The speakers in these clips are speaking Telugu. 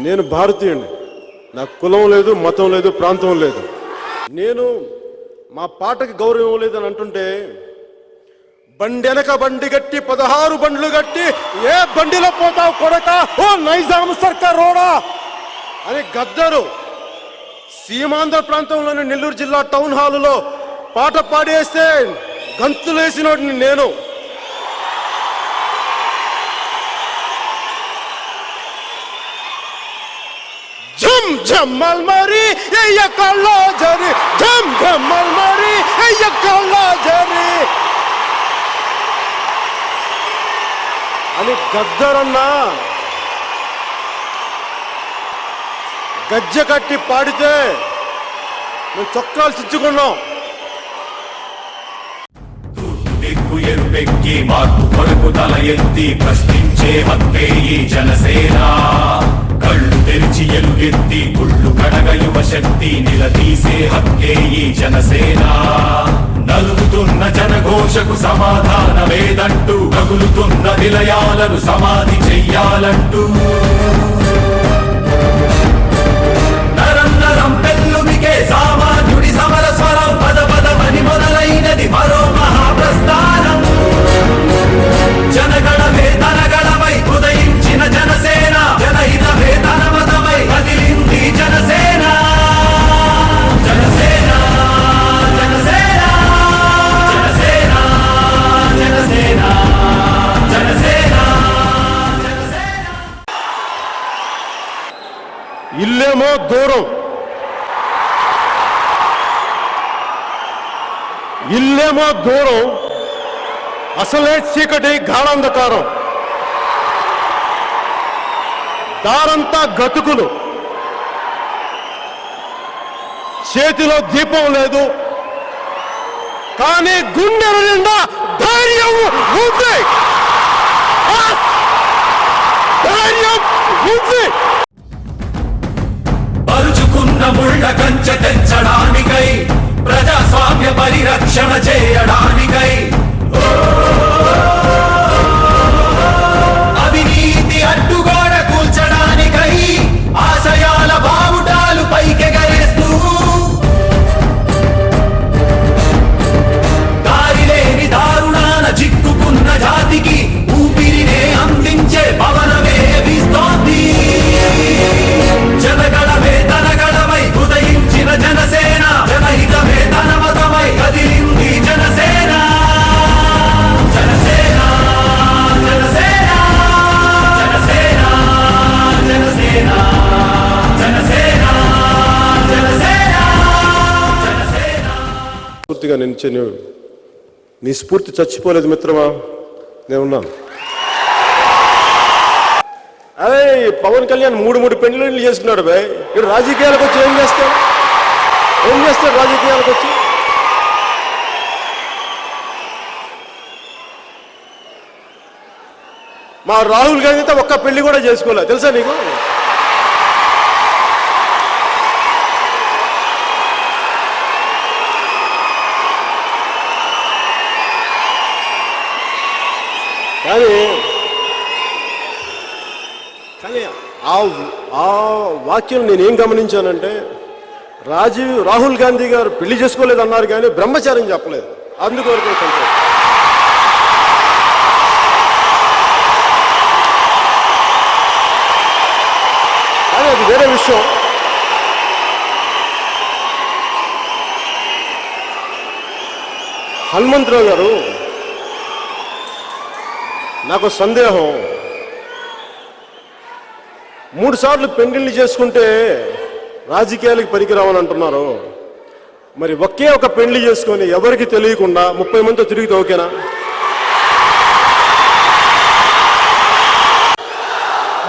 నేను భారతీయుడిని. నాకు కులం లేదు, మతం లేదు, ప్రాంతం లేదు. నేను మా పాటకి గౌరవం లేదని అంటుంటే బండెనక బండి గట్టి 16 బండ్లు గట్టి ఏ బండిలో పోతావు కొడక, ఓ నైజాం సర్కార్ రోడా అని గద్దరు సీమాంధ్ర ప్రాంతంలోని నెల్లూరు జిల్లా టౌన్ హాలులో పాట పాడేస్తే గంతులేసినోడిని నేను. ఝమ్ ఝమ్మల్ మరి ఎయ్యకల్లా జరి, ఝమ్ ఝమ్మల్ మరి ఎయ్యకల్లా జరి అని గద్దరన్నా గజ్జె కట్టి పాడితే మేము చొక్కాలు చించుకున్నాం. ఎరుపెక్కి మార్పు కొరకు తల ఎత్తి ప్రశ్నించే హక్కే ఈ జనసేన. కళ్ళు తెరిచి ఎలుగెత్తి గుళ్ళు కడగ యువ శక్తి నిలదీసే హక్కే ఈ జనసేన. నలుగుతున్న జనఘోషకు సమాధానమేదంటూ కగులుతున్న నిలయాలను సమాధి చెయ్యాలంటూ నరం నరం పెళ్ళుమికే సామాన్యుడి సమర స్వరం పద పదమని మొదలైనది మరో మహాప్రస్థానం. జనగణమే తనగణమై ఉదయించిన జనసేన, జనహితమే తన మతమై కదిలింది జనసేన. జనసేన జనసేన జనసేన జనసేన జనసేన జనసేన. ఇల్లేమో దూరం, ఇల్లేమో దూరం, అసలే చీకటి గాఢాంధకారం. దారంతా గతుకులు, చేతిలో దీపం లేదు, కానీ గుండెల నిండా ధైర్యం ఉంది. ధైర్యం ఉంది. పరుచుకున్న ముళ్ళ కంచె తెచ్చడానికై, ప్రజాస్వామ్య పరిరక్షణ చేయడానికై, అవినీతి అడ్డుగోడ కూల్చడానికై ఆశయాల బావుటాలు పైకెగరేస్తూ దారిలేని దారుణాన చిక్కుకున్న జాతికి ఊపిరినే అందించే పవనమే వీస్తోంది. జనగణమే తనగణమై ఉదయించిన జనసేన, జనహితమే తన మతమై కదిలింది జనసేన. జనసేన జనసేన జనసేన జనసేన జనసేన జనసేన జనసేన. పూర్తిగా నేను నీ స్ఫూర్తి చచ్చిపోలేదు మిత్రమా, నేనున్నాను. అదే పవన్ కళ్యాణ్ 3 పెళ్లిళ్ళు చేసుకున్నాడు బాయ్. ఇప్పుడు రాజకీయాలకు వచ్చి ఏం చేస్తాడు రాజకీయాలకు వచ్చి? మా రాహుల్ గాంధీ అయితే ఒక్క పెళ్లి కూడా చేసుకోలే, తెలుసా నీకు? కానీ ఆ వాక్యం నేనేం గమనించానంటే, రాహుల్ గాంధీ గారు పెళ్లి చేసుకోలేదు అన్నారు కానీ బ్రహ్మచారం చెప్పలేదు. అందుకొరకు కొంచెం కానీ అది వేరే విషయం. హనుమంతరావు గారు, నాకు సందేహం, 3 సార్లు పెళ్లిళ్ళు చేసుకుంటే రాజకీయాలకు పనికిరావని అంటున్నారు. మరి ఒకే ఒక పెళ్లి చేసుకొని ఎవరికి తెలియకుండా 30 మందితో తిరిగితే ఓకేనా?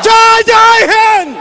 జై జై హింద్.